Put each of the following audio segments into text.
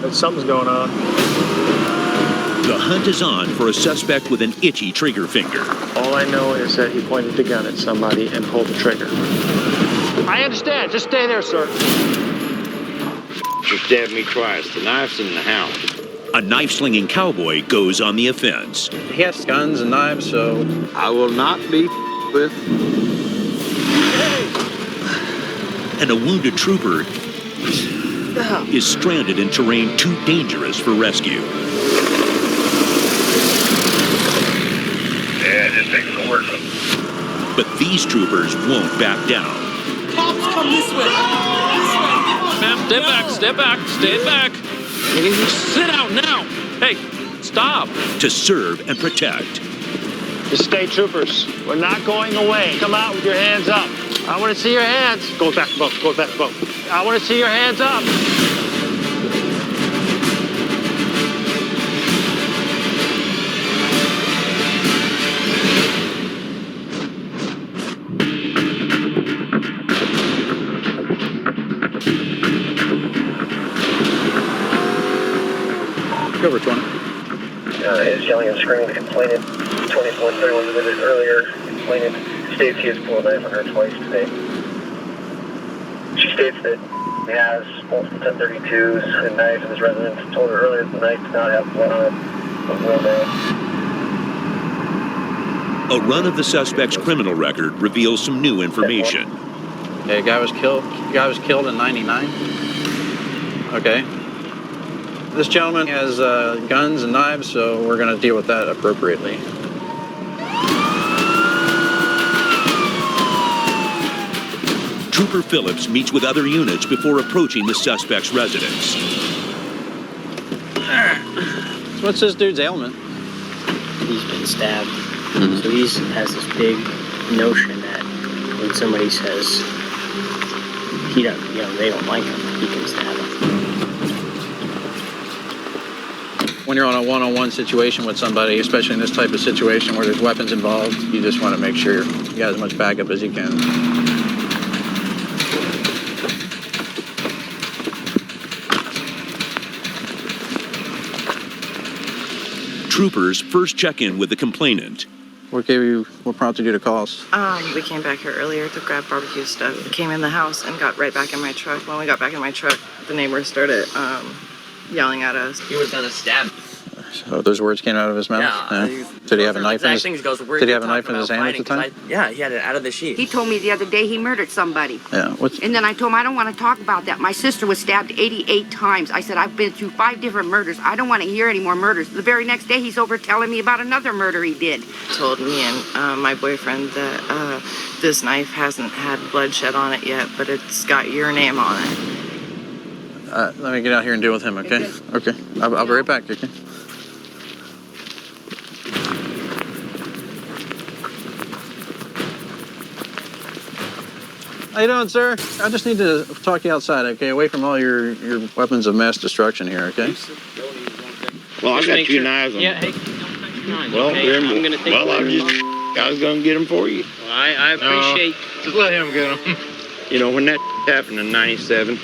But something's going on. The hunt is on for a suspect with an itchy trigger finger. All I know is that he pointed the gun at somebody and pulled the trigger. I understand. Just stay there, sir. She stabbed me twice. The knife's in the house. A knife-slinging cowboy goes on the offense. He has guns and knives, so... I will not be with... And a wounded trooper is stranded in terrain too dangerous for rescue. Yeah, just take the work. But these troopers won't back down. Cops, come this way. Ma'am, step back, step back, stay back. Sit down now. Hey, stop. To serve and protect. Just stay, troopers. We're not going away. Come out with your hands up. I want to see your hands. Go back to boat. Go back to boat. I want to see your hands up. Over 20. His yelling and screaming, complaining. 2431 a minute earlier, complaining. States he has pulled a knife on her twice today. She states that he has multiple 1032s and knives in his residence. Told her earlier that the knife did not have blood on it, but will now. A run of the suspect's criminal record reveals some new information. Okay, guy was killed in 99. Okay. This gentleman has guns and knives, so we're going to deal with that appropriately. Trooper Phillips meets with other units before approaching the suspect's residence. So what's this dude's ailment? He's been stabbed. So he has this big notion that when somebody says they don't like him, he can stab him. When you're on a one-on-one situation with somebody, especially in this type of situation where there's weapons involved, you just want to make sure you got as much backup as you can. Troopers first check in with the complainant. What prompted you to call us? We came back here earlier to grab barbecue stuff. We came in the house and got right back in my truck. When we got back in my truck, the neighbors started yelling at us. He was gonna stab me. So those words came out of his mouth? Yeah. Did he have a knife in his hand? Did he have a knife in his hand at the time? Yeah, he had it out of the sheet. He told me the other day he murdered somebody. Yeah. And then I told him I don't want to talk about that. My sister was stabbed 88 times. I said, I've been through 5 different murders. I don't want to hear any more murders. The very next day, he's over telling me about another murder he did. Told me and my boyfriend that this knife hasn't had bloodshed on it yet, but it's got your name on it. Let me get out here and deal with him, okay? Okay. I'll be right back, okay? How you doing, sir? I just need to talk to you outside, okay? Away from all your weapons of mass destruction here, okay? Well, I got 2 knives on. Yeah, hey, don't touch your knives, Well, okay? I'm gonna take I was going to get them for you. Well, I appreciate... Just let him get him. You know, when that happened in 97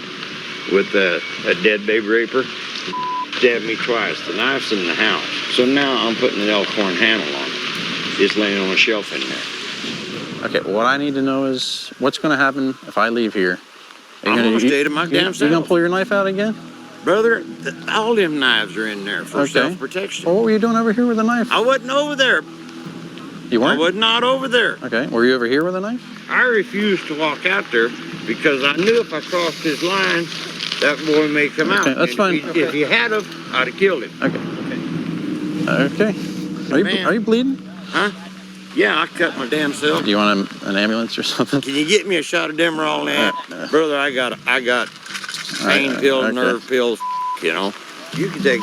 with a dead baby raper, stabbed me twice. The knife's in the house. So now I'm putting an Elkhorn handle on it. It's laying on a shelf in there. Okay, what I need to know is what's going to happen if I leave here. I'm going to stay to my damn self. You going to pull your knife out again? Brother, all them knives are in there for self-protection. Well, what were you doing over here with a knife? I wasn't over there. You weren't? I was not over there. Okay, were you over here with a knife? I refused to walk out there because I knew if I crossed his line, that boy may come out. That's fine. If he had him, I'd have killed him. Okay. Are you bleeding? Huh? Yeah, I cut my damn self. Do you want an ambulance or something? Can you get me a shot of Demerol in? Brother, I got pain pills, nerve pills, you know. You can take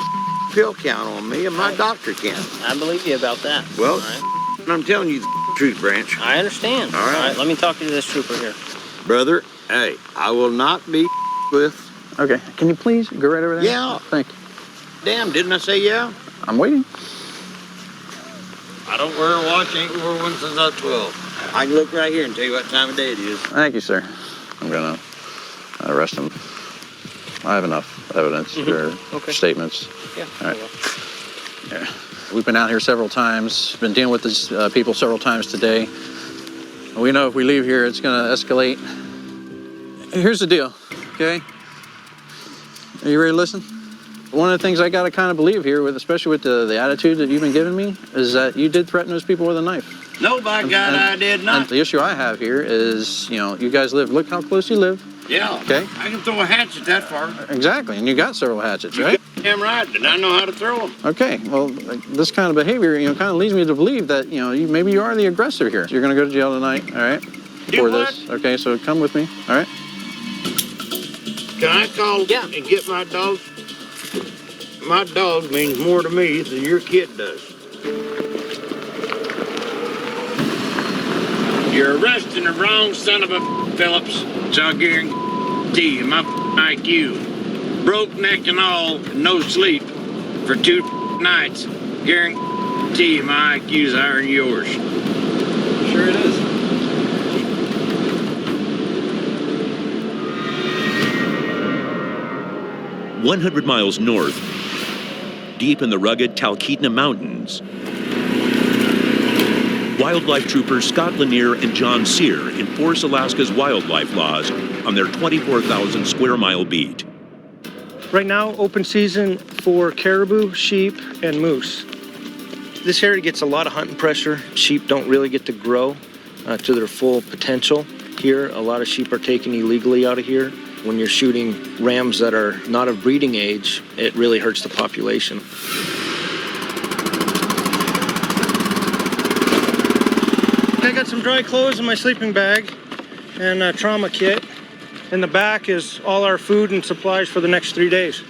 pill count on me, and my doctor can. I believe you about that. Well, I'm telling you the truth, Branch. I understand. All right. Let me talk to this trooper here. Brother, hey, I will not be with... Okay, can you please go right over there? Yeah. Thank you. Damn, didn't I say yeah? I'm waiting. I don't wear a watch, ain't wore one since I was 12. I can look right here and tell you what time of day it is. Thank you, sir. I'm gonna arrest him. I have enough evidence or statements. Yeah. All right. Yeah. We've been out here several times, been dealing with these people several times today. We know if we leave here, it's going to escalate. Here's the deal, okay? Are you ready to listen? One of the things I got to kind of believe here, especially with the attitude that you've been giving me, is that you did threaten those people with a knife. No, by God, I did not. And the issue I have here is, you guys look how close you live. Yeah. Okay. I can throw a hatchet that far. Exactly, and you got several hatchets, right? Damn right, and I know how to throw them. Okay, well, this kind of behavior, kind of leads me to believe that, maybe you are the aggressor here. You're going to go to jail tonight, all right? For this. Okay, so come with me, all right? Can I call and get my dog? My dog means more to me than your kid does. You're arresting the wrong son of a Phillips, so I guarantee you my IQ, broke neck and all, no sleep for 2 nights. Guarantee you my IQ's higher than yours. Sure it is. "100 miles north, deep in the rugged Talkeetna Mountains, wildlife troopers Scott Lanier and John Sear enforce Alaska's wildlife laws on their 24,000 square mile beat. Right now, open season for caribou, sheep, and moose. This area gets a lot of hunting pressure. Sheep don't really get to grow to their full potential. Here, a lot of sheep are taken illegally out of here. When you're shooting rams that are not of breeding age, it really hurts the population. I got some dry clothes in my sleeping bag and a trauma kit. In the back is all our food and supplies for the next 3 days.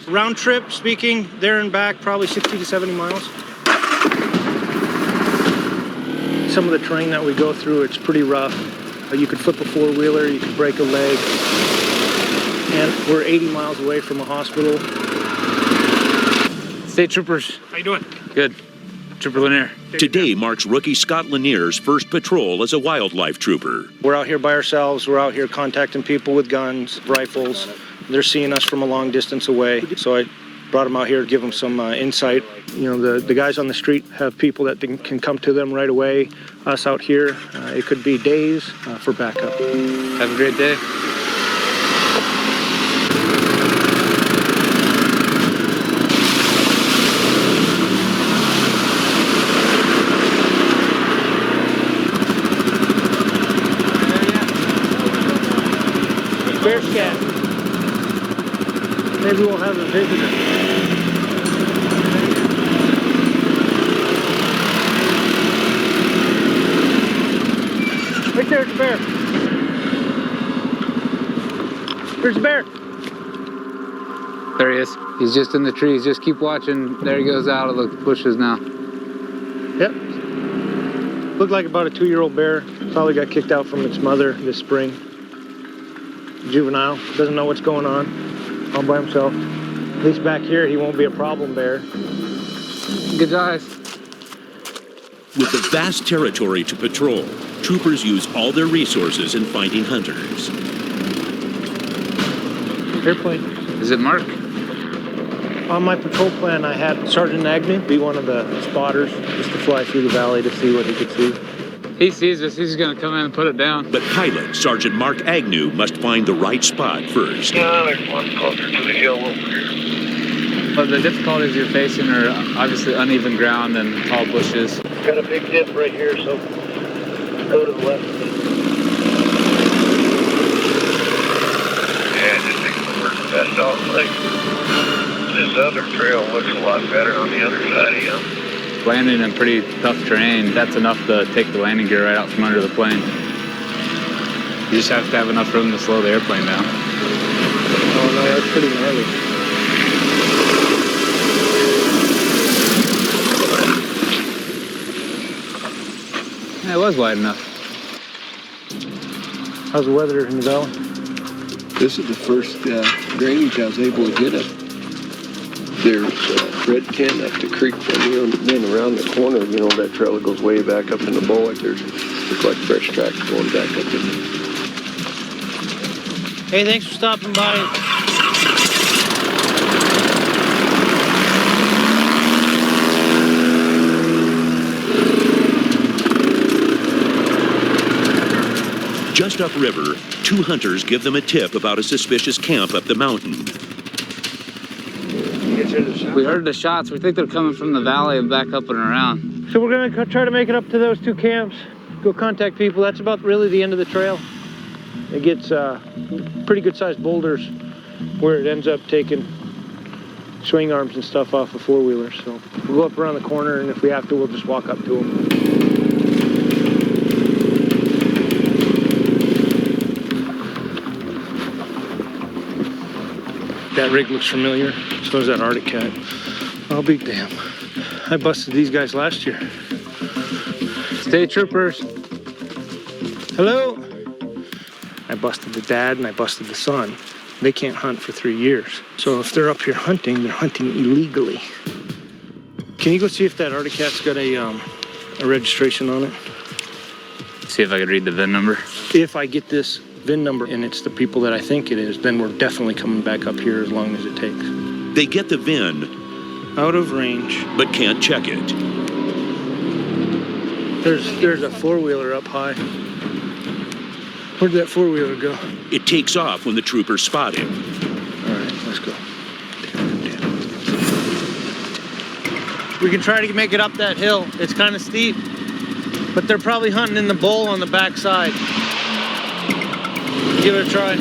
Round trip speaking, there and back, probably 60 to 70 miles. Some of the terrain that we go through, it's pretty rough. You could flip a four-wheeler, you could break a leg. And we're 80 miles away from a hospital. State troopers. How you doing? Good. Trooper Lanier. Today marks rookie Scott Lanier's first patrol as a wildlife trooper. We're out here by ourselves. We're out here contacting people with guns, rifles. They're seeing us from a long distance away. So I brought them out here to give them some insight. The guys on the street have people that can come to them right away. Us out here, it could be days for backup. Have a great day. Bear scat. Maybe we'll have a visitor. Right there's a bear. There's a bear. There he is. He's just in the trees. Just keep watching. There he goes out of the bushes now. Yep. Looked like about a 2-year-old bear. Probably got kicked out from its mother this spring. Juvenile, doesn't know what's going on, all by himself. At least back here, he won't be a problem bear. Good eyes. With a vast territory to patrol, troopers use all their resources in finding hunters. Airplane. Is it Mark? On my patrol plan, I had Sergeant Agnew be one of the spotters, just to fly through the valley to see what he could see. He sees us. He's going to come in and put it down. But pilot Sergeant Mark Agnew must find the right spot first. There's one closer to the hill over here. Well, the difficulties you're facing are obviously uneven ground and tall bushes. Got a big dip right here, so go to the left. Yeah, just think we're best off like this other trail looks a lot better on the other side of him. Landing in pretty tough terrain, that's enough to take the landing gear right out from under the plane. You just have to have enough room to slow the airplane down. Oh no, that's pretty gnarly. Yeah, it was wide enough. How's the weather in the valley? This is the first drainage I was able to get up. There's red tent up the creek from here, and then around the corner, that trail that goes way back up in the bowl. There's looks like fresh tracks going back up in there. Hey, thanks for stopping by. Just upriver, 2 hunters give them a tip about a suspicious camp up the mountain. We heard the shots. We think they're coming from the valley and back up and around. So we're gonna try to make it up to those 2 camps, go contact people. That's about really the end of the trail. It gets pretty good sized boulders where it ends up taking swing arms and stuff off of 4-wheelers. So we'll go up around the corner, and if we have to, we'll just walk up to them. That rig looks familiar. So does that Arctic cat. I'll be damned. I busted these guys last year. State troopers. Hello? I busted the dad and I busted the son. They can't hunt for 3 years. So if they're up here hunting, they're hunting illegally. Can you go see if that Arctic cat's got a registration on it? See if I could read the VIN number. If I get this VIN number and it's the people that I think it is, then we're definitely coming back up here as long as it takes. They get the VIN. Out of range. But can't check it. There's a 4-wheeler up high. Where'd that 4-wheeler go? It takes off when the troopers spot him. All right, let's go. We can try to make it up that hill. It's kind of steep, but they're probably hunting in the bowl on the back side. Give it a try.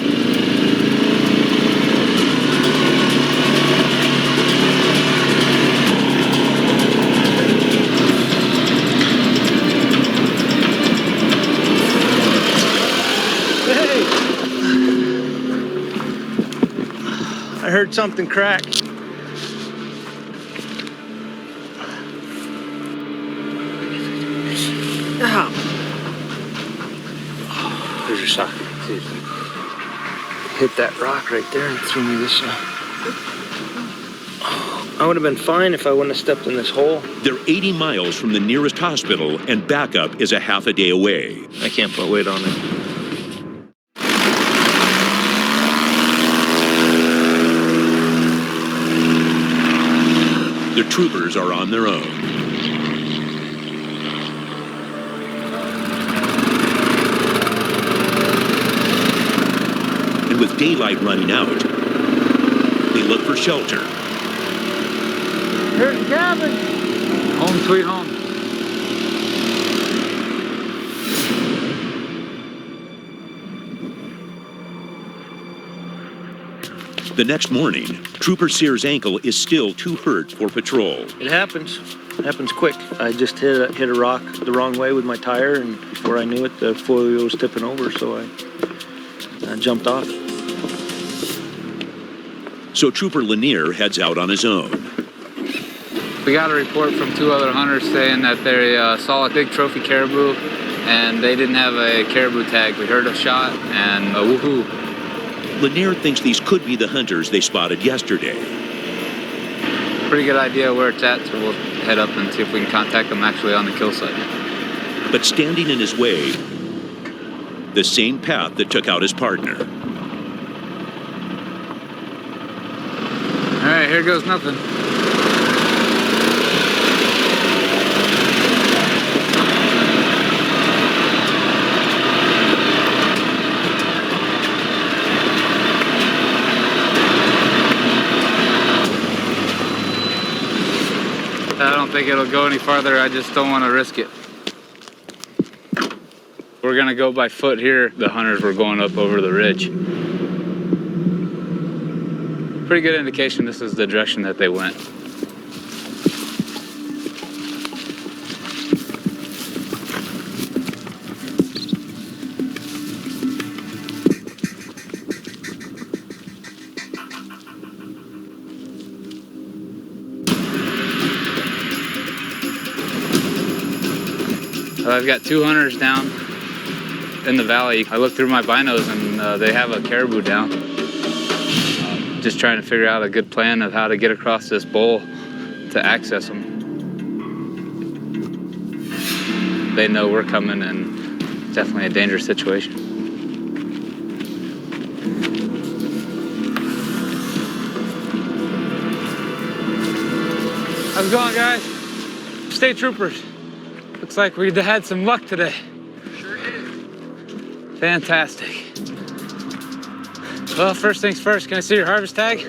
Hey! I heard something crack. There's your socket. Hit that rock right there and threw me this. I would have been fine if I wouldn't have stepped in this hole. They're 80 miles from the nearest hospital, and backup is a half a day away. I can't put weight on it. The troopers are on their own. And with daylight running out, they look for shelter. Here's the cabin. Home sweet home. The next morning, Trooper Sear's ankle is still too hurt for patrol. It happens. It happens quick. I just hit a rock the wrong way with my tire, and before I knew it, the 4-wheel was tipping over, so I jumped off. So Trooper Lanier heads out on his own. We got a report from 2 other hunters saying that they saw a big trophy caribou and they didn't have a caribou tag. We heard a shot and a woohoo. Lanier thinks these could be the hunters they spotted yesterday. Pretty good idea where it's at, so we'll head up and see if we can contact them actually on the kill site. But standing in his way, the same path that took out his partner. All right, here goes nothing. I don't think it'll go any farther. I just don't want to risk it. We're gonna go by foot here. The hunters were going up over the ridge. Pretty good indication this is the direction that they went. I've got 2 hunters down in the valley. I looked through my binos and they have a caribou down. Just trying to figure out a good plan of how to get across this bowl to access them. They know we're coming and it's definitely a dangerous situation. How's it going, guys? State troopers. Looks like we had some luck today. Sure did. Fantastic. Well, first things first, can I see your harvest tag?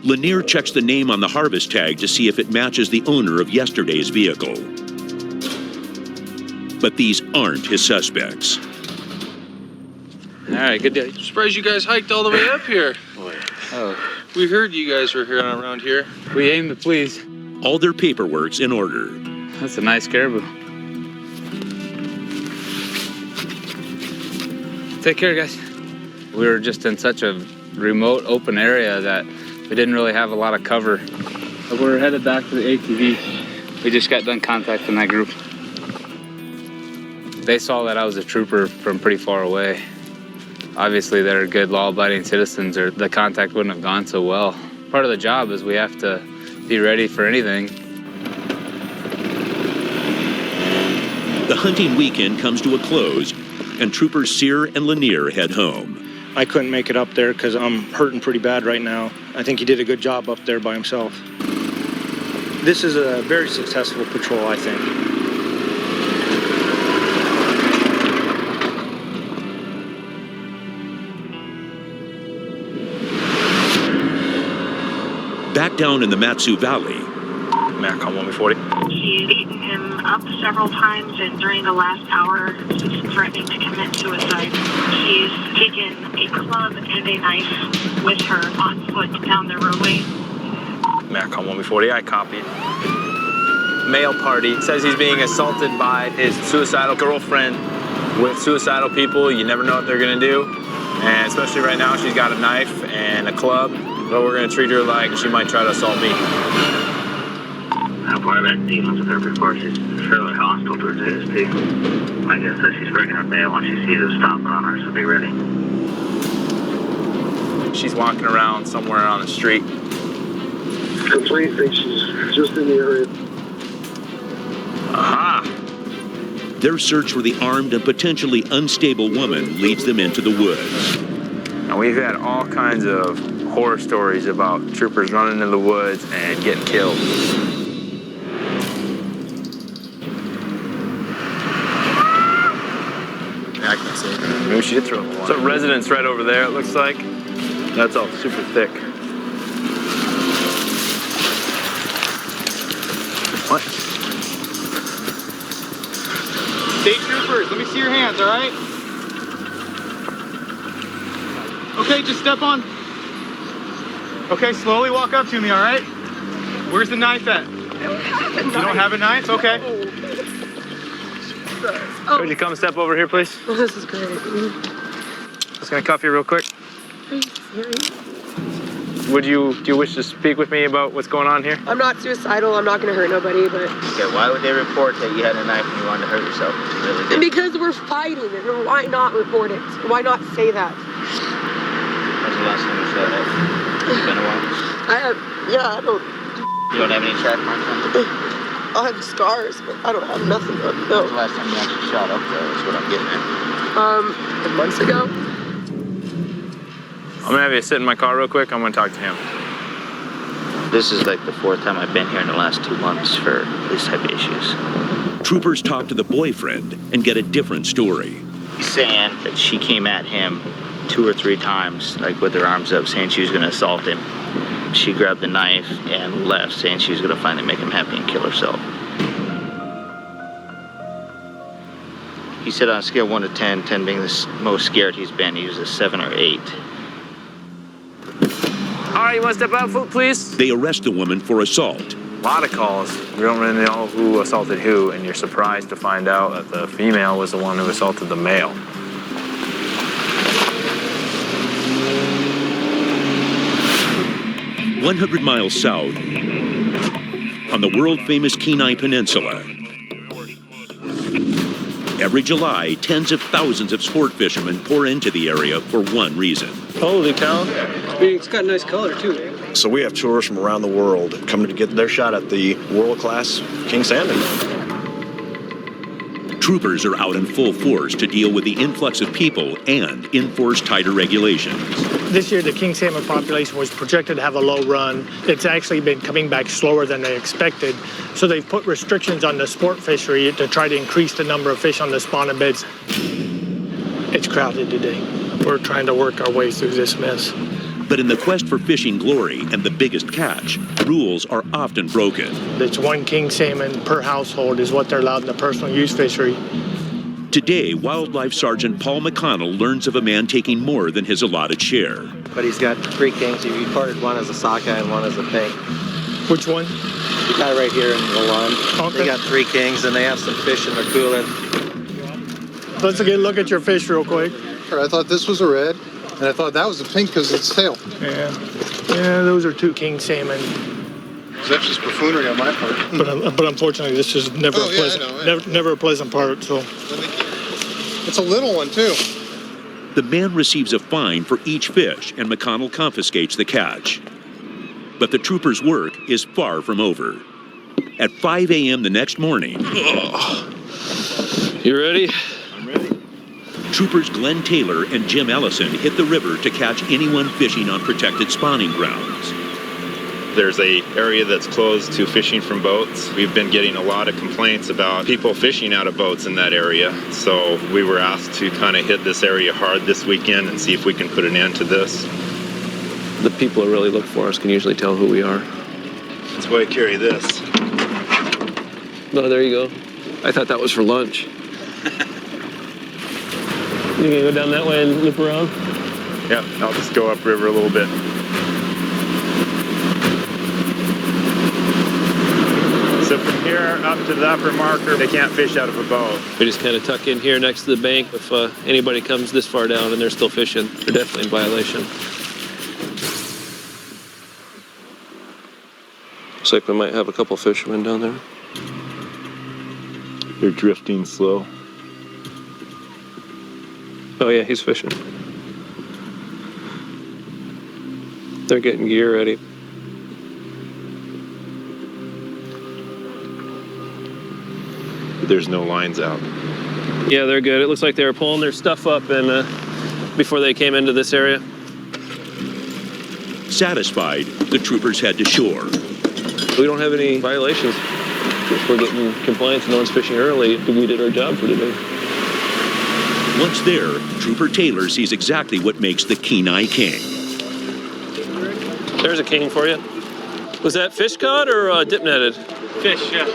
Lanier checks the name on the harvest tag to see if it matches the owner of yesterday's vehicle. But these aren't his suspects. All right, good deal. Surprised you guys hiked all the way up here. Oh, We heard you guys were here around here. we aim to please. All their paperwork's in order. That's a nice caribou. Take care, guys. We were just in such a remote, open area that we didn't really have a lot of cover. We're headed back to the ATV. We just got done contacting that group. They saw that I was a trooper from pretty far away. Obviously, they're good, law-abiding citizens, or the contact wouldn't have gone so well. Part of the job is we have to be ready for anything. The hunting weekend comes to a close, and troopers Sear and Lanier head home. I couldn't make it up there because I'm hurting pretty bad right now. I think he did a good job up there by himself. This is a very successful patrol, I think. Back down in the Matsu Valley, Mac on 140. She's beaten him up several times, and during the last hour, she's threatening to commit suicide. She's taken a club and a knife with her on foot down the roadway. Mac on 140, I copied. Male party says he's being assaulted by his suicidal girlfriend. With suicidal people, you never know what they're gonna do. And especially right now, she's got a knife and a club. But we're gonna treat her like she might try to assault me. I've had dealings with her before. She's fairly hostile towards ASP. My guess is she's bringing her mail when she sees us stopping on her, so be ready. She's walking around somewhere on the street. The police think she's just in the area. Aha! their search for the armed and potentially unstable woman leads them into the woods. Now, we've had all kinds of horror stories about troopers running into the woods and getting killed. Yeah, I can see it. Maybe she did throw one. So residence right over there, it looks like. That's all super thick. What? State troopers, let me see your hands, all right? Okay, just step on. Okay, slowly walk up to me, all right? Where's the knife at? I don't have a knife. You don't have a knife? Okay. Oh. Could you come step over here, please? Oh, this is great. Just gonna cuff you real quick. Are you serious? Do you wish to speak with me about what's going on here? I'm not suicidal. I'm not going to hurt nobody, but... Okay, why would they report that you had a knife and you wanted to hurt yourself? Really? Because we're fighting. And why not report it? Why not say that? When's the last time you shot it? It's been a while. I don't... You don't have any track marks on it? I have scars, but I don't have nothing on it. No. When's the last time you actually shot up, though? That's what I'm getting at. Months ago. I'm gonna have you sit in my car real quick. I'm gonna talk to him. This is like the fourth time I've been here in the last 2 months for this type of issues. Troopers talk to the boyfriend and get a different story. He's saying that she came at him 2 or 3 times, like with her arms up, saying she was gonna assault him. She grabbed the knife and left, saying she was gonna finally make him happy and kill herself. He said on a scale of 1 to 10, 10 being the most scared he's been, he was a 7 or 8. All right, you want to step out, please? They arrest the woman for assault. A lot of calls. We don't really know who assaulted who, and you're surprised to find out that the female was the one who assaulted the male. "100 miles south, on the world-famous Kenai Peninsula. Every July, tens of thousands of sport fishermen pour into the area for one reason. Holy cow. It's got a nice color, too. So we have tourists from around the world coming to get their shot at the world-class king salmon. Troopers are out in full force to deal with the influx of people and enforce tighter regulations. This year, the king salmon population was projected to have a low run. It's actually been coming back slower than they expected. So they've put restrictions on the sport fishery to try to increase the number of fish on the spawning beds. It's crowded today. We're trying to work our way through this mess. But in the quest for fishing glory and the biggest catch, rules are often broken. It's 1 king salmon per household is what they're allowed in the personal use fishery. Today, Wildlife Sergeant Paul McConnell learns of a man taking more than his allotted share. But he's got 3 kings. He recorded one as a sockeye and one as a pink. Which one? The guy right here in the one. Okay. They got 3 kings and they have some fish in their cooler. Let's get a look at your fish real quick. I thought this was a red, and I thought that was a pink because of its tail. Yeah, those are 2 king salmon. So that's just buffoonery on my part. But unfortunately, this is never a pleasant, never a pleasant part. So it's a little one too. The man receives a fine for each fish, and McConnell confiscates the catch. But the trooper's work is far from over. At 5 a.m. the next morning... You ready? I'm ready. Troopers Glenn Taylor and Jim Ellison hit the river to catch anyone fishing on protected spawning grounds. There's an area that's closed to fishing from boats. We've been getting a lot of complaints about people fishing out of boats in that area. So we were asked to kind of hit this area hard this weekend and see if we can put an end to this. The people who really look for us can usually tell who we are. That's why I carry this. No, there you go. I thought that was for lunch. You gonna go down that way and loop around? Yeah, I'll just go upriver a little bit. So from here up to the upper marker, they can't fish out of a boat. We just kind of tuck in here next to the bank. If anybody comes this far down and they're still fishing, they're definitely in violation. Looks like we might have a couple fishermen down there. They're drifting slow. Oh yeah, he's fishing. They're getting gear ready. There's no lines out. Yeah, they're good. It looks like they were pulling their stuff up and before they came into this area. Satisfied, the troopers head to shore. We don't have any violations. If we're getting compliance, no one's fishing early. We did our job for today. Once there, Trooper Taylor sees exactly what makes the Kenai King. There's a king for you. Was that fish caught or dip netted? Fish, yeah.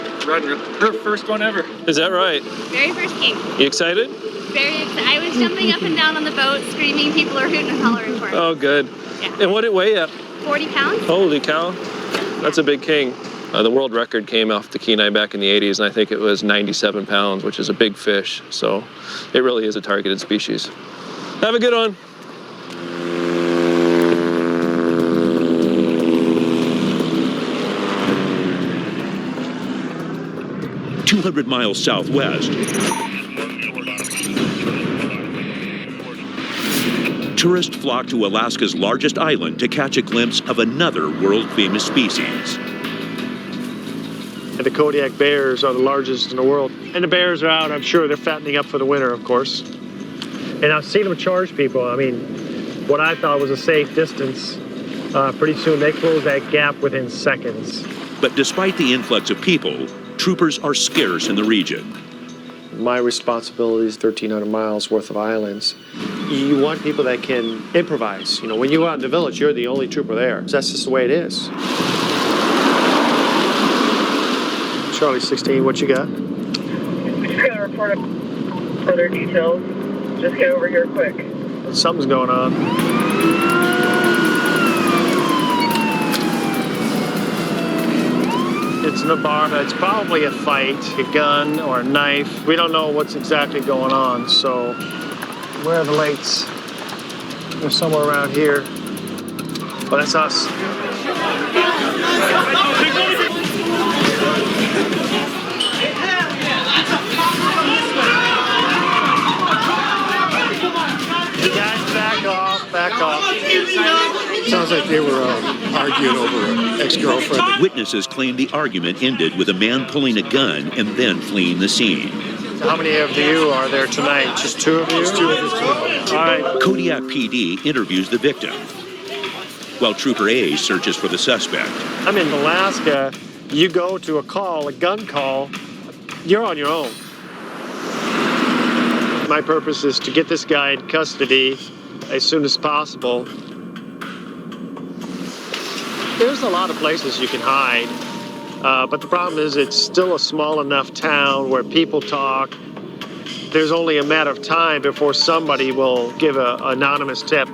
Her first one ever. Is that right? Very first king. You excited? Very excited. I was jumping up and down on the boat, screaming. People are hooting and hollering for me. Oh, good. Yeah. And what did it weigh at? 40 pounds. Holy cow. That's a big king. The world record came off the Kenai back in the 80s, and I think it was 97 pounds, which is a big fish. So it really is a targeted species. Have a good one. "200 miles southwest, tourists flock to Alaska's largest island to catch a glimpse of another world-famous species. And the Kodiak bears are the largest in the world. And the bears are out, I'm sure they're fattening up for the winter, of course. And I've seen them charge people. I mean, what I thought was a safe distance, pretty soon they close that gap within seconds. But despite the influx of people, troopers are scarce in the region. My responsibility is 1,300 miles worth of islands. You want people that can improvise. You know, when you go out in the village, you're the only trooper there. That's just the way it is. Charlie 16, what you got? We just got to report further details. Just get over here quick. Something's going on. It's Navarra. It's probably a fight, a gun or a knife. We don't know what's exactly going on, so where are the lights? They're somewhere around here. Oh, that's us. You guys back off. Sounds like they were arguing over an ex-girlfriend. Witnesses claim the argument ended with a man pulling a gun and then fleeing the scene. How many of you are there tonight? Just 2 of you? Just 2 of us. All right. Kodiak PD interviews the victim, while Trooper A searches for the suspect. I'm in Alaska. You go to a gun call, you're on your own. My purpose is to get this guy in custody as soon as possible. There's a lot of places you can hide, but the problem is it's still a small enough town where people talk. There's only a matter of time before somebody will give an anonymous tip.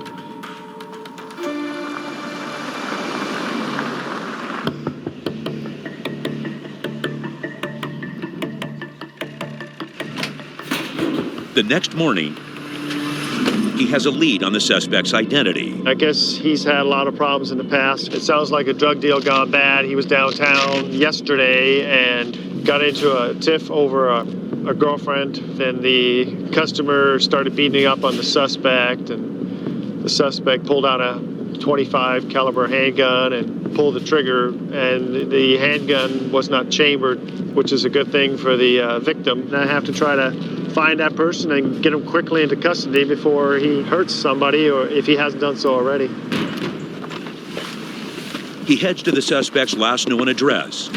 The next morning, he has a lead on the suspect's identity. I guess he's had a lot of problems in the past. It sounds like a drug deal gone bad. He was downtown yesterday and got into a tiff over a girlfriend. Then the customer started beating up on the suspect, and the suspect pulled out a .25 caliber handgun and pulled the trigger, and the handgun was not chambered, which is a good thing for the victim. And I have to try to find that person and get him quickly into custody before he hurts somebody, or if he hasn't done so already. He heads to the suspect's last known address.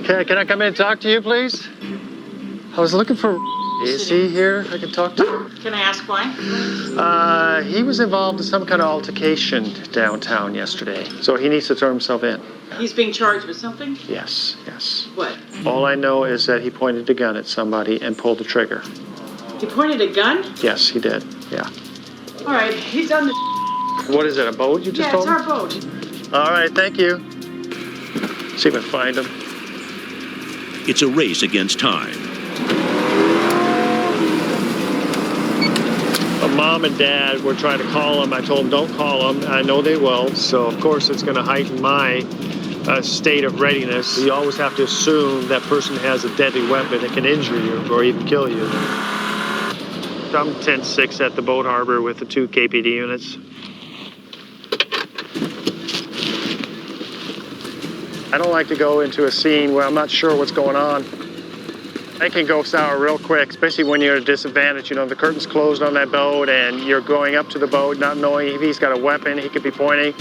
Can I come in and talk to you, please? I was looking for... Is he here? I can talk to him. Can I ask why? He was involved in some kind of altercation downtown yesterday, so he needs to turn himself in. He's being charged with something? Yes, yes. What? All I know is that he pointed a gun at somebody and pulled the trigger. He pointed a gun? Yes, he did, yeah. All right, he's on the... What is it, a boat you just told me? Yeah, it's our boat. All right, thank you. See if I can find him. It's a race against time. Mom and Dad were trying to call him. I told them, don't call him. I know they will. So, of course, it's going to heighten my state of readiness. You always have to assume that person has a deadly weapon that can injure you or even kill you. I'm 10-6 at the boat harbor with the 2 KPD units. I don't like to go into a scene where I'm not sure what's going on. It can go sour real quick, especially when you're at a disadvantage. You know, the curtain's closed on that boat and you're going up to the boat not knowing if he's got a weapon he could be pointing.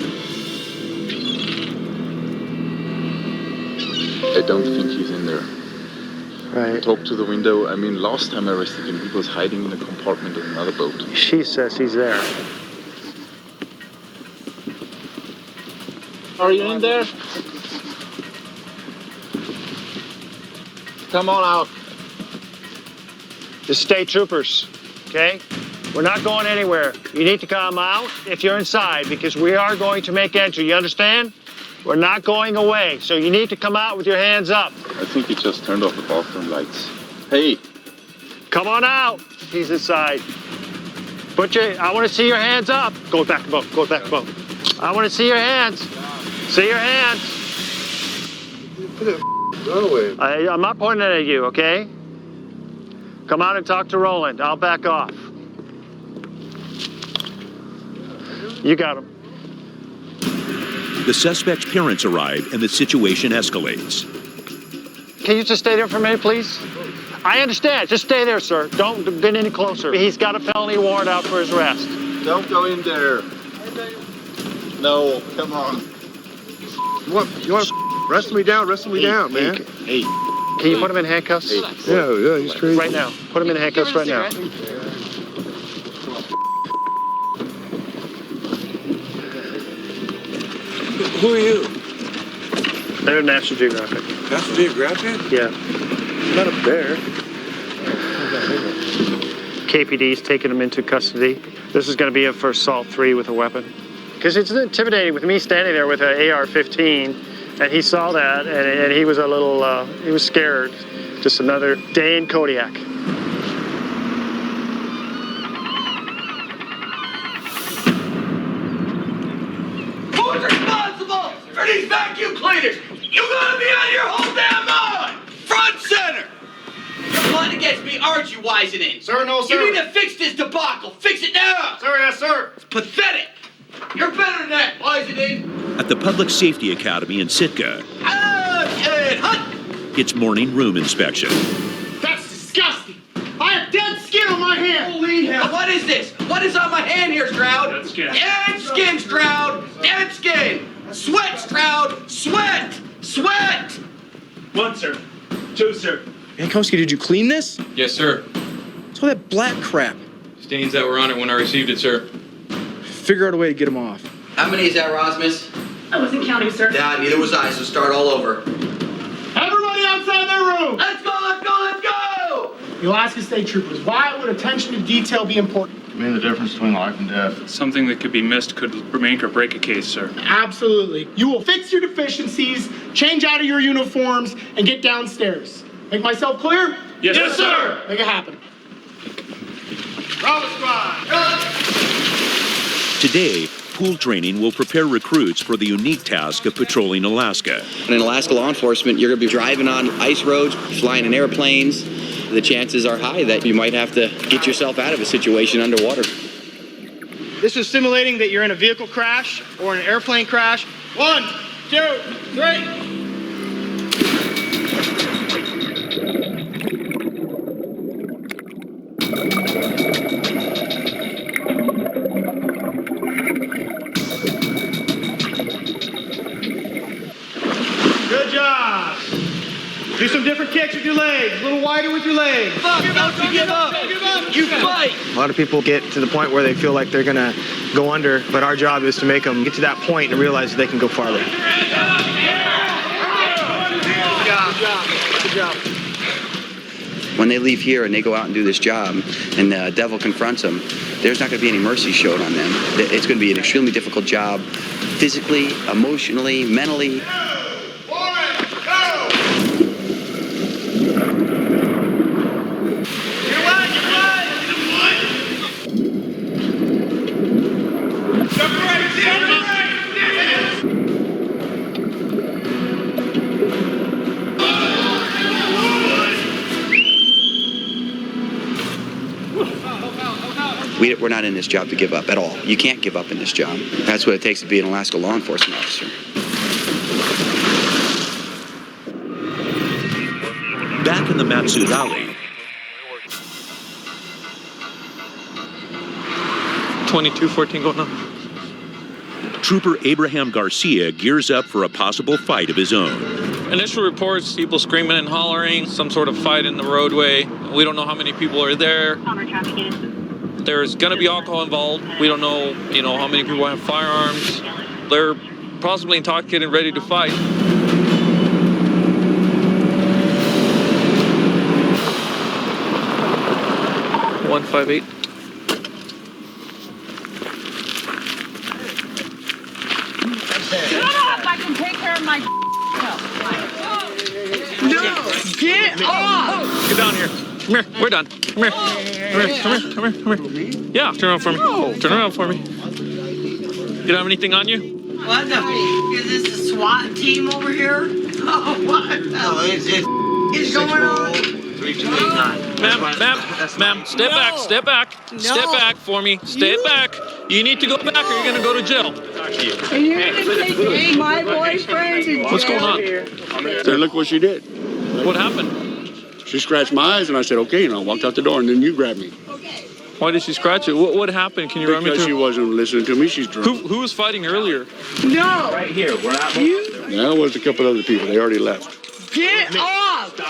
I don't think he's in there. Right. Talk to the window. I mean, last time I arrested him, he was hiding in a compartment of another boat. She says he's there. Are you in there? Come on out. The state troopers, okay? We're not going anywhere. You need to come out if you're inside because we are going to make entry. You understand? We're not going away, so you need to come out with your hands up. I think he just turned off the bathroom lights. Hey. Come on out. He's inside. I want to see your hands up. Go back to boat. Go back to boat. I want to see your hands. See your hands. I'm not pointing at you, okay? Come out and talk to Roland. I'll back off. You got him. The suspect's parents arrive and the situation escalates. Can you just stay there for a minute, please? I understand. Just stay there, sir. Don't get any closer. He's got a felony warrant out for his arrest. Don't go in there. No, come on. You want to wrestle me down? Wrestle me down, man. Hey. Can you put him in handcuffs? Yeah, he's crazy. Right now. Put him in handcuffs right now. Who are you? They're National Geographic. National Geographic? Yeah. Not a bear. KPD's taking him into custody. This is going to be for assault 3 with a weapon. Because it's intimidating with me standing there with an AR-15, and he saw that, and he was a little, he was scared. Just another day in Kodiak. Who's responsible for these vacuum cleaners? You gotta be on your whole damn mind! Front center! You're plotting against me, aren't you, Wisenin? Sir, no, sir. You need to fix this debacle. Fix it now! Sir, yes, sir. It's pathetic! You're better than that, Wisenin! At the Public Safety Academy in Sitka, it's morning room inspection. That's disgusting! I have dead skin on my hand! Holy hell! What is this? What is on my hand here, Stroud? Dead skin. Dead skin, Stroud! Dead skin! Sweat, Stroud! Sweat! Sweat! 1, sir. 2, sir. Yankowski, did you clean this? Yes, sir. What's all that black crap? Stains that were on it when I received it, sir. Figure out a way to get them off. How many is that, Rosmus? I wasn't counting, sir. Yeah, neither was I, so start all over. Everybody outside their room! Let's go, let's go, let's go! The Alaska State Troopers, why would attention to detail be important? I mean the difference between life and death. Something that could be missed could make or break a case, sir. Absolutely. You will fix your deficiencies, change out of your uniforms, and get downstairs. Make myself clear? Yes, sir. Make it happen. Bravo Squad! Today, pool training will prepare recruits for the unique task of patrolling Alaska. In Alaska law enforcement, you're going to be driving on ice roads, flying in airplanes. The chances are high that you might have to get yourself out of a situation underwater. This is simulating that you're in a vehicle crash or an airplane crash. 1, 2, 3. Good job. Do some different kicks with your legs, a little wider with your legs. Fuck, don't you give up! You fight! A lot of people get to the point where they feel like they're gonna go under, but our job is to make them get to that point and realize that they can go farther. Good job. When they leave here and they go out and do this job and the devil confronts them, there's not going to be any mercy shown on them. It's going to be an extremely difficult job, physically, emotionally, mentally. We're not in this job to give up at all. You can't give up in this job. That's what it takes to be an Alaska law enforcement officer. Back in the Matsu Valley, 22-14 going on. Trooper Abraham Garcia gears up for a possible fight of his own. Initial reports, people screaming and hollering, some sort of fight in the roadway. We don't know how many people are there. There's going to be alcohol involved. We don't know, how many people have firearms. They're possibly intoxicated and ready to fight. $158. Shut up! I can take care of my No! Get off! Get down here. Come here. We're done. Come here. Come here. Yeah, turn around for me. Turn around for me. You don't have anything on you? What the f*** is this, a SWAT team over here? Oh, what the is going on? 329. Ma'am, step back. No. Step back for me. Step back. You need to go back or you're going to go to jail. And you're going to take my boyfriend to jail. What's going on? Then look what she did. What happened? She scratched my eyes, and I said, okay, and I walked out the door, and then you grabbed me. Why did she scratch it? What happened? Can you run me Because through? she wasn't listening to me. She's drunk. Who was fighting earlier? No. Right here. We're not. That was a couple other people. They already left. Get off. Go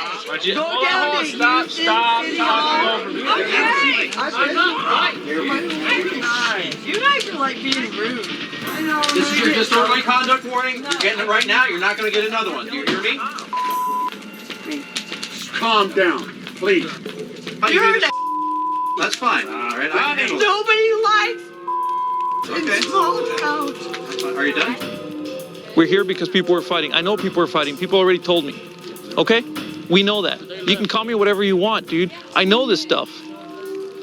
down to Stop talking over me. Okay. I'm not right here. You guys are like being rude. I know. This is your disorderly conduct warning. You're getting it right now. You're not going to get another one. Do you hear me? Calm down, please. You're That's fine. All right. I can handle it. Nobody likes small towns. Are you done? We're here because people were fighting. I know people were fighting. People already told me. Okay? We know that. You can call me whatever you want, dude. I know this stuff.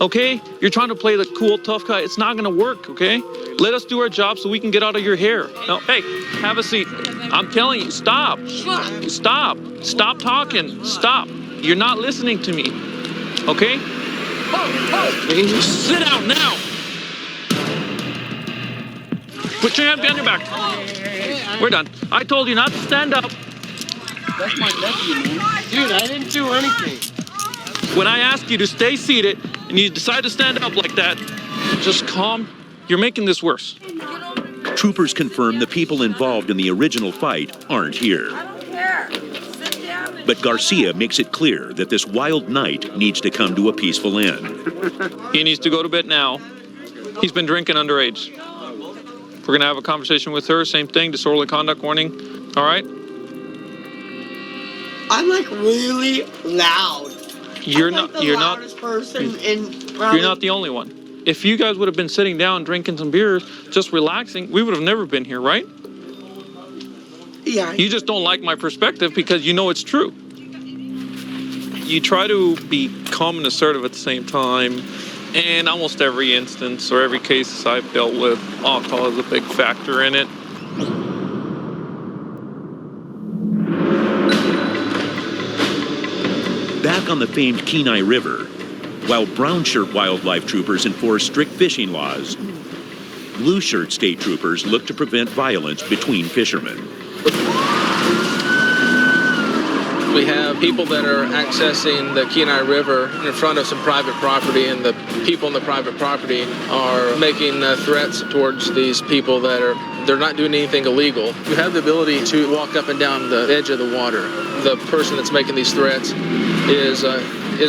Okay? You're trying to play the cool, tough guy. It's not going to work, okay? Let us do our job so we can get out of your hair. No, hey, have a seat. I'm telling you, stop. Stop. Stop talking. Stop. You're not listening to me. Okay? Sit down now. Put your hand behind your back. We're done. I told you not to stand up. That's my nephew, man. Dude, I didn't do anything. When I ask you to stay seated and you decide to stand up like that, Just calm. You're making this worse. Troopers confirm the people involved in the original fight aren't here. But Garcia makes it clear that this wild night needs to come to a peaceful end. He needs to go to bed now. He's been drinking underage. We're gonna have a conversation with her, same thing, disorderly conduct warning. All right? I'm like really loud. You're I'm not like the loudest person in you're not the only one. If you guys would have been sitting down, drinking some beers, just relaxing, we would have never been here, right? Yeah. You just don't like my perspective because you know it's true. You try to be calm and assertive at the same time, and almost every instance or every case I've dealt with, alcohol is a big factor in it. Back on the famed Kenai River, while brown shirt wildlife troopers enforce strict fishing laws, blue shirt state troopers look to prevent violence between fishermen. We have people that are accessing the Kenai River in front of some private property, and the people in the private property are making threats towards these people they're not doing anything illegal. You have the ability to walk up and down the edge of the water. The person that's making these threats is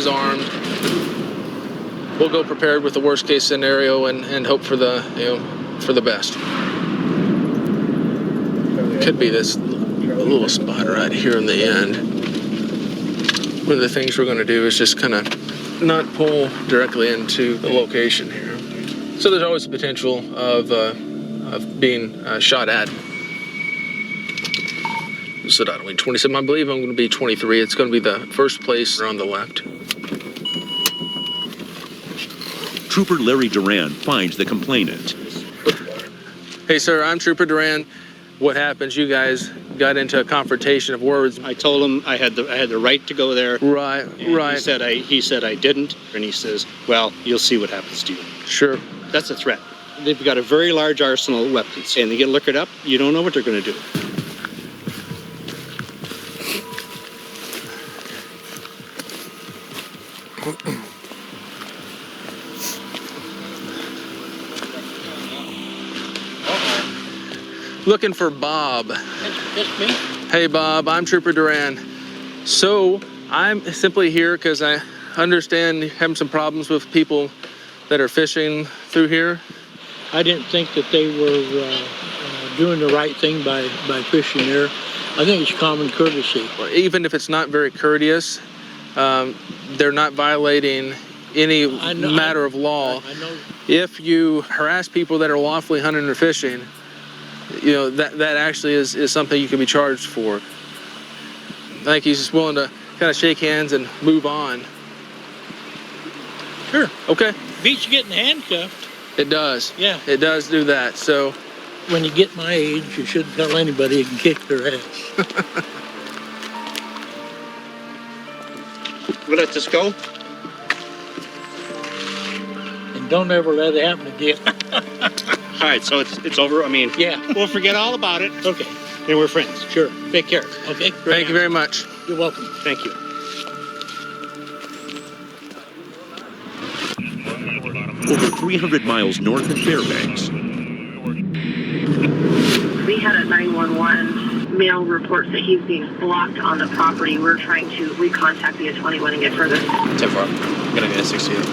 armed. We'll go prepared with the worst case scenario and hope for the best. Could be this little spot right here in the end. One of the things we're going to do is just kind of not pull directly into the location here. So there's always the potential of being shot at. So I don't mean 27. I believe I'm going to be 23. It's going to be the first place on the left. Trooper Larry Duran finds the complainant. Hey, sir, I'm Trooper Duran. What happens? You guys got into a confrontation of words. I told him I had the right to go there. Right. He said I didn't, and he says, "Well, you'll see what happens to you." Sure. That's a threat. They've got a very large arsenal of weapons, and they get liquored up. You don't know what they're going to do. Looking for Bob. It's me. Hey, Bob, I'm Trooper Duran. So I'm simply here because I understand you're having some problems with people that are fishing through here. I didn't think that they were doing the right thing by fishing there. I think it's common courtesy. Even if it's not very courteous, they're not violating any matter of law. I know. If you harass people that are lawfully hunting or fishing, you know, that actually is something you can be charged for. I think he's just willing to kind of shake hands and move on. Sure. Okay. Beats you getting handcuffed. It does. Yeah. It does do that. So when you get my age, you shouldn't tell anybody you can kick their ass. We'll let this go. And don't ever let it happen again. All right, so it's over. I mean, yeah, we'll forget all about it. Okay. And we're friends. Sure. Take care. Okay. Thank you very much. You're welcome. Thank you. Over 300 miles north of Fairbanks, We had a 911 male report that he's being blocked on the property. We're trying to recontact the 21 and get further. 10-4. I'm gonna get a 68.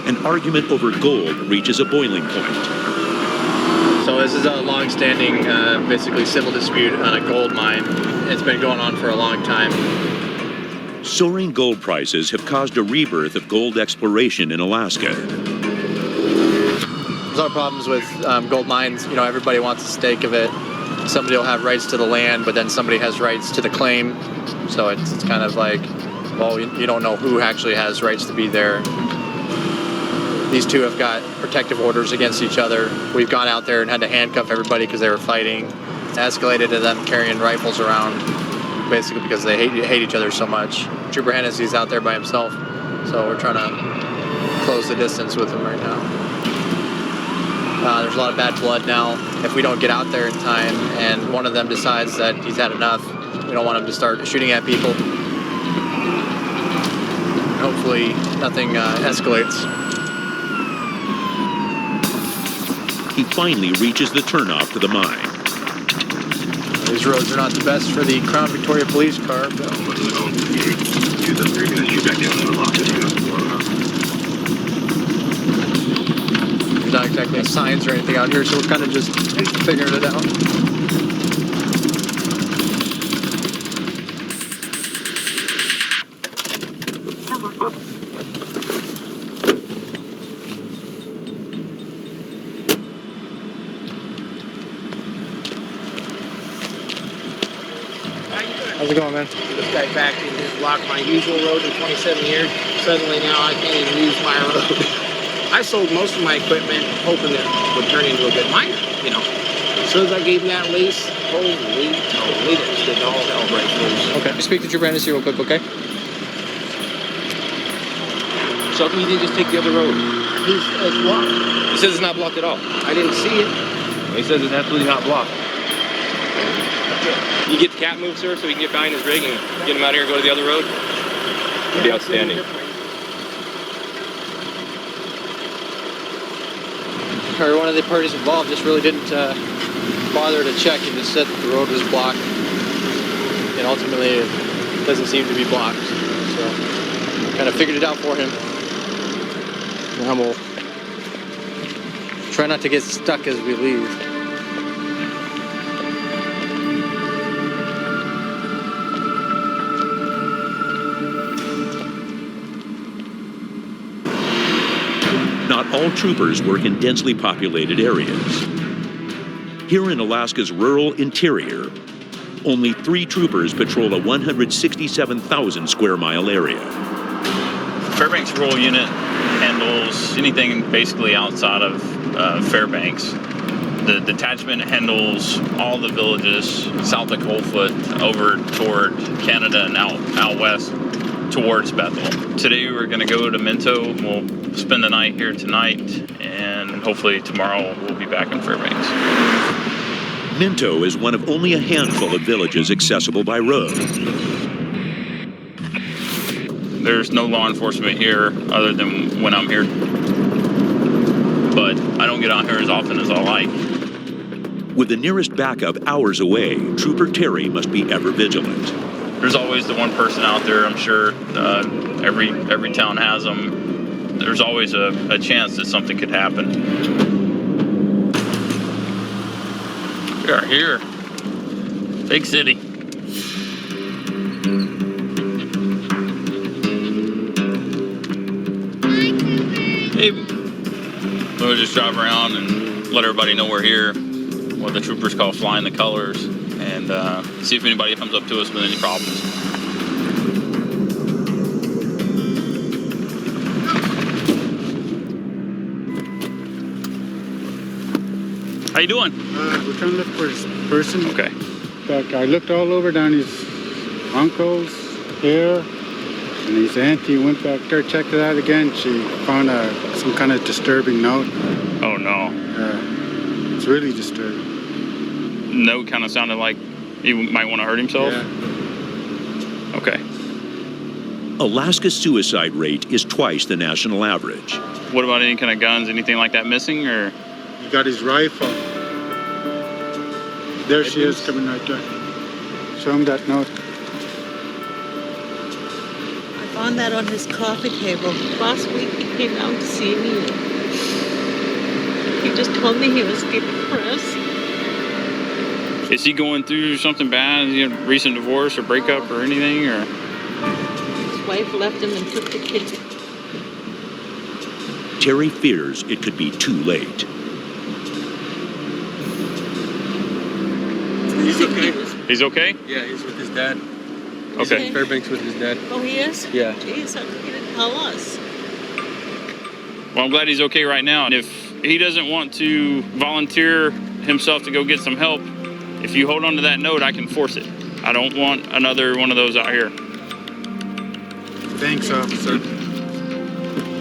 an argument over gold reaches a boiling point. So this is a long-standing, basically civil dispute on a gold mine. It's been going on for a long time. Soaring gold prices have caused a rebirth of gold exploration in Alaska. There's a lot of problems with gold mines. You know, everybody wants a stake of it. Somebody will have rights to the land, but then somebody has rights to the claim. So it's kind of like, well, you don't know who actually has rights to be there. These two have got protective orders against each other. We've gone out there and had to handcuff everybody because they were fighting. It's escalated to them carrying rifles around, basically because they hate each other so much. Trooper Hennessy's out there by himself, so we're trying to close the distance with him right now. There's a lot of bad blood now. If we don't get out there in time and one of them decides that he's had enough, we don't want him to start shooting at people. Hopefully nothing escalates. he finally reaches the turnoff to the mine. These roads are not the best for the Crown Victoria police car, but... There's not exactly signs or anything out here, so we're kind of just figuring it out. How's it going, man? This guy back in just blocked my usual road in 27 years. Suddenly now I can't even use my road. I sold most of my equipment hoping that it would turn into a good miner, you know. As soon as I gave him that lease, holy moly, that just did all hell break loose. Okay. Speak to Trooper Hennessy real quick, okay? So how come you didn't just take the other road? It's blocked. He says it's not blocked at all. I didn't see it. He says it's absolutely not blocked. You get the cat moved, sir, so we can get behind his rig and get him out of here and go to the other road? It'd be outstanding. Or one of the parties involved just really didn't bother to check and just said that the road was blocked. And ultimately it doesn't seem to be blocked. So kind of figured it out for him. And we'll try not to get stuck as we leave. Not all troopers work in densely populated areas. Here in Alaska's rural interior, only 3 troopers patrol a 167,000 square mile area. Fairbanks Rural Unit handles anything basically outside of Fairbanks. The detachment handles all the villages south of Coldfoot over toward Canada and out west towards Bethel. Today we're going to go to Minto. We'll spend the night here tonight, and hopefully tomorrow we'll be back in Fairbanks. Minto is one of only a handful of villages accessible by road. There's no law enforcement here other than when I'm here, but I don't get out here as often as I like. With the nearest backup hours away, Trooper Terry must be ever vigilant. There's always the one person out there, I'm sure. Every town has them. There's always a chance that something could happen. We are here. Big city. Hey, we'll just drive around and let everybody know we're here. What the troopers call flying the colors. And see if anybody comes up to us with any problems. How you doing? We're trying to look for this person. Okay. But I looked all over down his uncle's here and his auntie went back there, checked it out again. She found some kind of disturbing note. Oh no. It's really disturbing. Note kind of sounded like he might want to hurt himself? Yeah. Okay. Alaska's suicide rate is twice the national average. What about any kind of guns, anything like that missing, or? He got his rifle. There she is coming right there. Show him that note. I found that on his coffee table. Last week he came out to see me. He just told me he was depressed. Is he going through something bad? Is he a recent divorce or breakup or anything, or? His wife left him and took the kids. Terry fears it could be too late. He's okay. He's okay? Yeah, he's with his dad. He's Okay. in Fairbanks with his dad. Oh, he is? Yeah. Jeez, how come he didn't tell us? Well, I'm glad he's okay right now. And if he doesn't want to volunteer himself to go get some help, if you hold on to that note, I can force it. I don't want another one of those out here. Thanks, officer.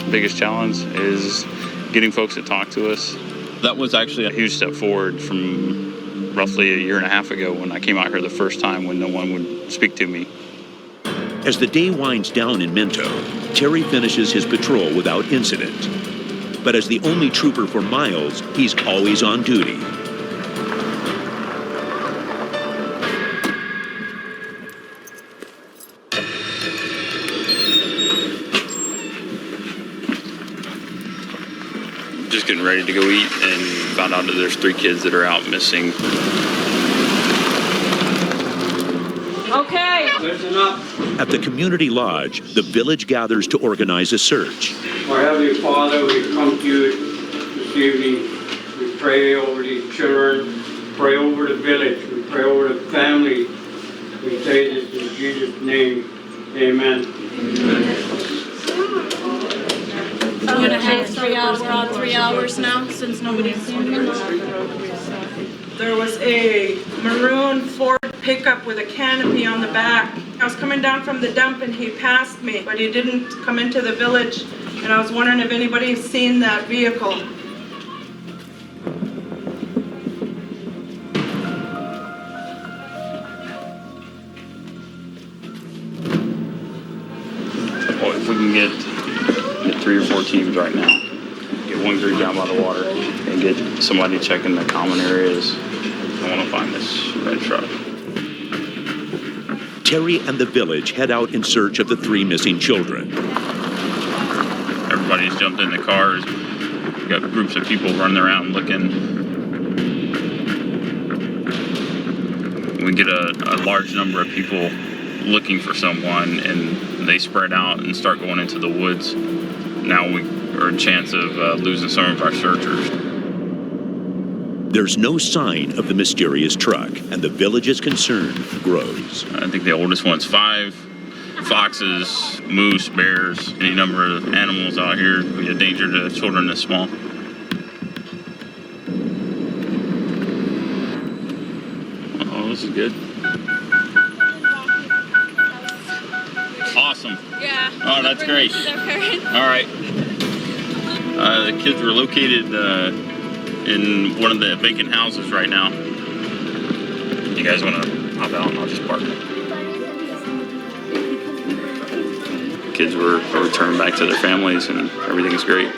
Biggest challenge is getting folks to talk to us. That was actually a huge step forward from roughly a year and a half ago when I came out here the first time when no one would speak to me. As the day winds down in Minto, Terry finishes his patrol without incident. But as the only trooper for miles, he's always on duty. Just getting ready to go eat and found out that there's 3 kids that are out missing. Okay. Listen up. At the community lodge, the village gathers to organize a search. Our Heavenly Father, we come to you this evening. We pray over these children, pray over the village, we pray over the family. We say this in Jesus' name. Amen. I'm gonna have 3 hours. We're on 3 hours now since nobody's seen him. There was a maroon Ford pickup with a canopy on the back. I was coming down from the dump and he passed me, but he didn't come into the village. And I was wondering if anybody's seen that vehicle. Well, if we can get 3 or 4 teams right now, get one group down by the water, and get somebody checking the common areas. I want to find this red truck. Terry and the village head out in search of the 3 missing children. Everybody's jumped in the cars. We've got groups of people running around looking. We get a large number of people looking for someone, and they spread out and start going into the woods. Now we are a chance of losing some of our searchers. There's no sign of the mysterious truck, and the village's concern grows. I think the oldest one's 5. Foxes, moose, bears, any number of animals out here would be a danger to children this small. Oh, this is good. Awesome. Yeah. Oh, that's great. All right. The kids were located in one of the vacant houses right now. You guys want to hop out and I'll just park? Kids were returned back to their families and everything is great.